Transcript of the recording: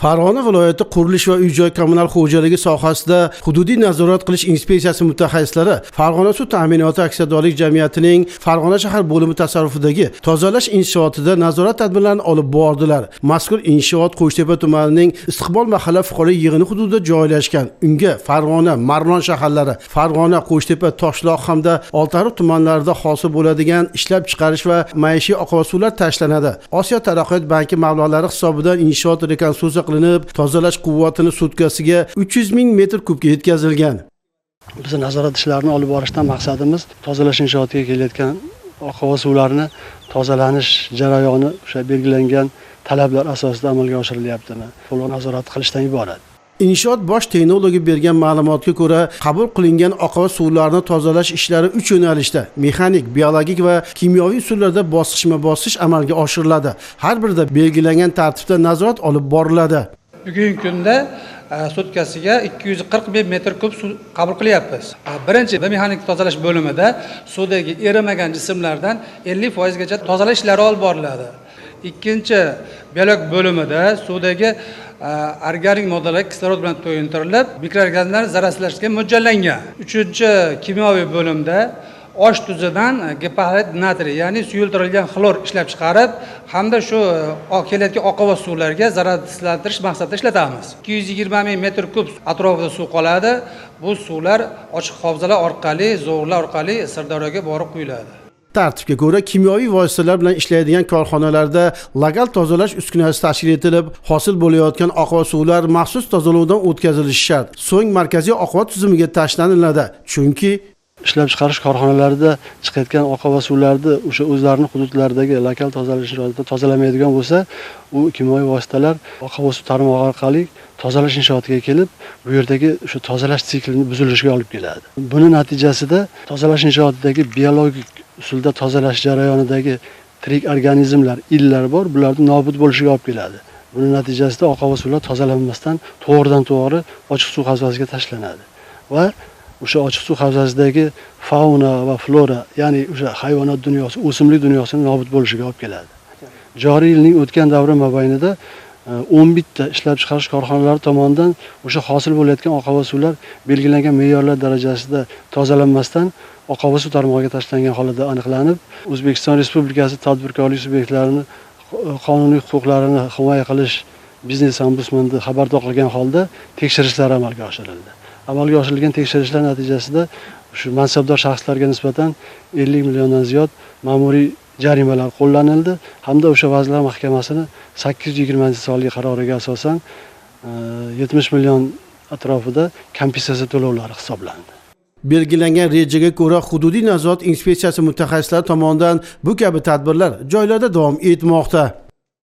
Farg'ona viloyati qurilish va uy-joy kommunal xo'jaligi sohasida hududiy nazorat qilish inspeksiyasi mutaxassislari Farg'ona suv ta'minoti aksiyadorlik jamiyatining Farg'ona shahar bo'limi tasarrufidagi tozalash inshootida nazorat tadbirlarini olib bordilar. Mazkur inshoot Qo'shtepa tumanining Istiqbol mahalla fuqaro yig'ini hududida joylashgan. Unga Farg'ona, Marg'ilon shaharlari, Farg'ona, Qo'shtepa, Toshloq hamda Oltiariq tumanlarida hosil bo'ladigan ishlab chiqarish va maishiy oqova suvlar tashlanadi. Osiyo taraqqiyot banki mablag'lari hisobidan inshoot rekonstruksiya qilinib, tozalash quvvatini sutkasiga 300 ming metr kubga yetkazilgan. Biz nazorat ishlarini olib borishdan maqsadimiz tozalash inshootiga kelayotgan oqova suvlarni tozalanish jarayoni o'sha belgilangan talablar asosida amalga oshirilyaptimi? Ular nazorat qilishdan iborat. Inshoot bosh texnologi bergan ma'lumotga ko'ra, qabul qilingan oqova suvlarni tozalash ishlari 3 yo'nalishda: mexanik, biologik va kimyoviy usullarda bosqichma-bosqich amalga oshiriladi. Har birida belgilangan tartibda nazorat olib boriladi. Bugungi kunda sutkasiga 240 ming metr kub suv qabul qilyapmiz. Birinchi mexanik tozalash bo'limida suvdagi erimagan jismlardan 50% gacha tozalash ishlari olib boriladi. Ikkinchi biologik bo'limida suvdagi organik moddalar kislorod bilan to'yintirilib, mikroorganizmlar zararsizlashga mo'ljallangan. Uchinchi kimyoviy bo'limda osh tuzidan gipoklorid natriy, ya'ni suyultirilgan xlor ishlab chiqarib, hamda shu kelayotgan oqova suvlarga zararsizlantirish maqsadida ishlatamiz. 220 ming metr kub atrofida suv qoladi. Bu suvlar ochiq hovzalar orqali, zovurlar orqali Sirdaryoga borib quyiladi. Tartibga ko'ra kimyoviy vositalar bilan ishlaydigan korxonalarda lokal tozalash uskunasi tashkil etilib, hosil bo'layotgan oqova suvlar maxsus tozalovdan o'tkazilishi shart. So'ng markaziy oqova tizimiga tashlaniladi. Chunki ishlab chiqarish korxonalarida chiqayotgan oqova suvlarni o'sha o'zlarining hududlaridagi lokal tozalash inshootida tozalamaydigan bo'lsa, u kimyoviy vositalar oqova suv tarmog'i orqali tozalash inshootiga kelib, bu yerdagi o'sha tozalash siklining buzilishiga olib keladi. Buni natijasida tozalash inshootidagi biologik usulda tozalash jarayonidagi tirik organizmlar, illar bor, bularning nobud bo'lishiga olib keladi. Buni natijasida oqova suvlar tozalanmasdan to'g'ridan-to'g'ri ochiq suv havzasiga tashlanadi va o'sha ochiq suv havzasidagi fauna va flora, ya'ni o'sha hayvonot dunyosi, o'simlik dunyosining nobud bo'lishiga olib keladi. Joriy yilning o'tgan davri mobaynida 11 ta ishlab chiqarish korxonalari tomonidan o'sha hosil bo'layotgan oqova suvlar belgilangan me'yorlar darajasida tozalanmasdan oqova suv tarmog'iga tashlangan holda aniqlanib, O'zbekiston Respublikasi tadbirkorlik subyektlarini qonuniy huquqlarini himoya qilish biznes ombudsmani xabardor qilgan holda tekshirishlar amalga oshirildi. Amalga oshirilgan tekshirishlar natijasida shu mansabdor shaxslarga nisbatan 50 milliondan ziyod ma'muriy jarimalar qo'llanildi hamda o'sha Vazirlar Mahkamasining 820-sonli qaroriga asosan 70 million atrofida kompensatsiya to'lovlari hisoblandi. Belgilangan rejaga ko'ra hududiy nazorat inspeksiyasi mutaxassislari tomonidan bu kabi tadbirlar joylarda davom etmoqda.